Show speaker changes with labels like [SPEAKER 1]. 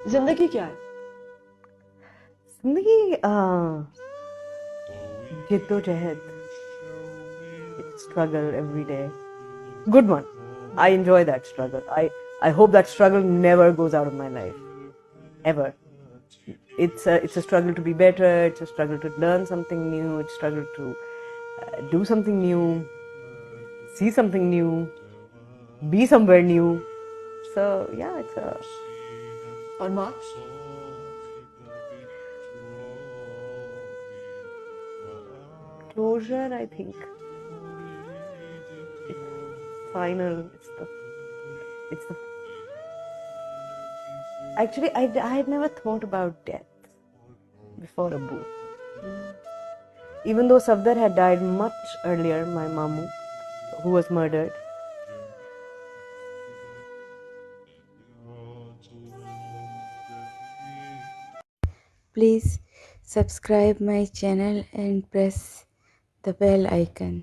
[SPEAKER 1] जिंदगी क्या है?
[SPEAKER 2] जिंदगी जिद्दोजहद, struggle every day. Good one. I enjoy that struggle. I hope that struggle never goes out of my life ever. It's a struggle to be better. It's a struggle to learn something new. It's a struggle to do something new, see something new, be somewhere new. So yeah, it's a
[SPEAKER 1] और माँ?
[SPEAKER 2] closure. I think it's final. It's the actually I had never thought about death before Abu. Even though Safdar had died much earlier, my mamu, who was murdered.
[SPEAKER 3] Please subscribe my channel and press the bell icon.